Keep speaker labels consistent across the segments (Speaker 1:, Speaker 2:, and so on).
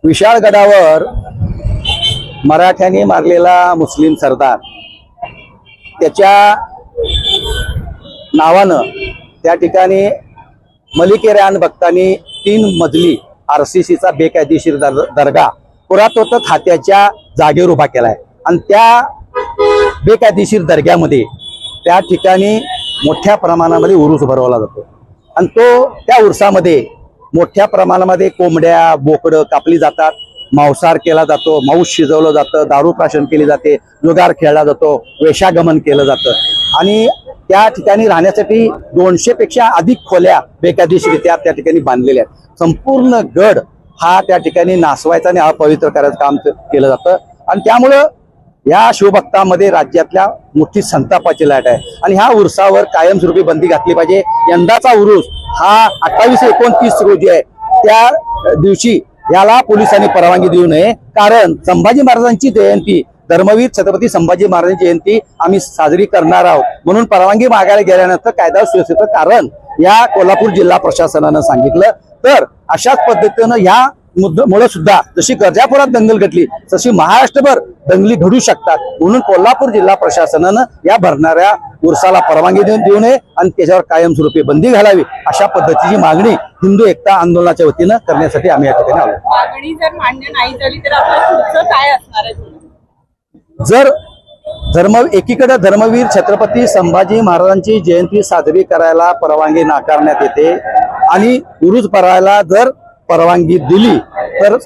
Speaker 1: विशाळगडावर मराठ्यांनी मारलेला मुस्लिम सरदार त्याच्या नावानं त्या ठिकाणी मलिक-ए-रान भक्तांनी 3 मजली RCCचा बेकायदेशीर दर्गा पुरातत्व खात्याच्या जागेवर उभा केलाय आणि त्या बेकायदेशीर दर्ग्यामध्ये त्या ठिकाणी मोठ्या प्रमाणामध्ये उरूस भरवला जातो आणि त्या उरसामध्ये मोठ्या प्रमाणामध्ये कोंबड्या बोकडं कापली जातात, मांसाहार केला जातो, मांस शिजवलं जातं, दारू प्राशन केली जाते, जुगार खेळला जातो, वेश्यागमन केलं जातं आणि त्या ठिकाणी राहण्यासाठी 200 पेक्षा अधिक खोल्या बेकायदेशीरित्या त्या ठिकाणी बांधलेल्या आहेत। संपूर्ण गड हा त्या ठिकाणी नासवायचा आणि अपवित्र करायचं काम केलं जातं आणि त्यामुळं या शिवभक्तांमध्ये राज्यातल्या मोठी संतापाची लाट आहे आणि ह्या उरसावर कायमस्वरूपी बंदी घातली पाहिजे। यंदाचा उरूस हा 28-29 रोजी आहे, त्या दिवशी याला पोलिसांनी परवानगी देऊ नये, कारण संभाजी महाराजांची जयंती, धर्मवीर छत्रपती संभाजी महाराजांची जयंती आम्ही साजरी करणार आहोत म्हणून परवानगी मागायला गेल्यानंतर कायदा सुव्यवस्थेचं कारण या कोल्हापूर जिल्हा प्रशासनानं सांगितलं। तर अशाच पद्धतीनं ह्या मुळे सुद्धा जशी गर्जापुरात दंगल घडली तशी महाराष्ट्रभर दंगली घडू शकतात म्हणून कोल्हापूर जिल्हा प्रशासनानं या भरणाऱ्या उरसाला परवानगी देऊ नये आणि त्याच्यावर कायमस्वरूपी बंदी घालावी, अशा पद्धतीची मागणी हिंदू एकता आंदोलनाच्या वतीनं करण्यासाठी आम्ही या ठिकाणी आलो।
Speaker 2: मागणी जर मान्य नाही झाली तर आपलं पुढचं काय असणार आहे?
Speaker 1: जर एकीकडे धर्मवीर छत्रपती संभाजी महाराजांची जयंती साजरी करायला परवानगी नाकारण्यात येते आणि उरूस भरायला जर परवानगी दिली तर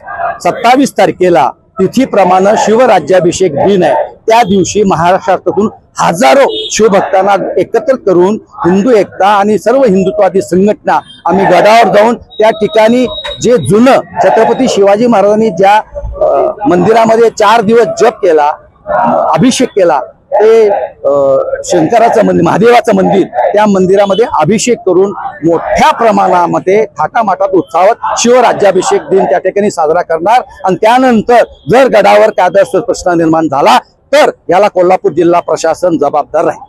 Speaker 1: 27 तारखेला तिथीप्रमाणे शिवराज्याभिषेक दिन आहे, त्या दिवशी महाराष्ट्रातून हजारो शिवभक्तांना एकत्र करून हिंदू एकता आणि सर्व हिंदुत्वादी संघटना आम्ही गडावर जाऊन त्या ठिकाणी जे जुनं छत्रपती शिवाजी महाराजांनी ज्या मंदिरामध्ये 4 दिवस जप केला, अभिषेक केला, ते शंकराचं मंदिर, महादेवाचं मंदिर, त्या मंदिरामध्ये अभिषेक करून मोठ्या प्रमाणामध्ये थाटामाटात उत्साहात शिवराज्याभिषेक दिन त्या ठिकाणी साजरा करणार आणि त्यानंतर जर गडावर कायदा प्रश्न निर्माण झाला तर याला कोल्हापूर जिल्हा प्रशासन जबाबदार राहील।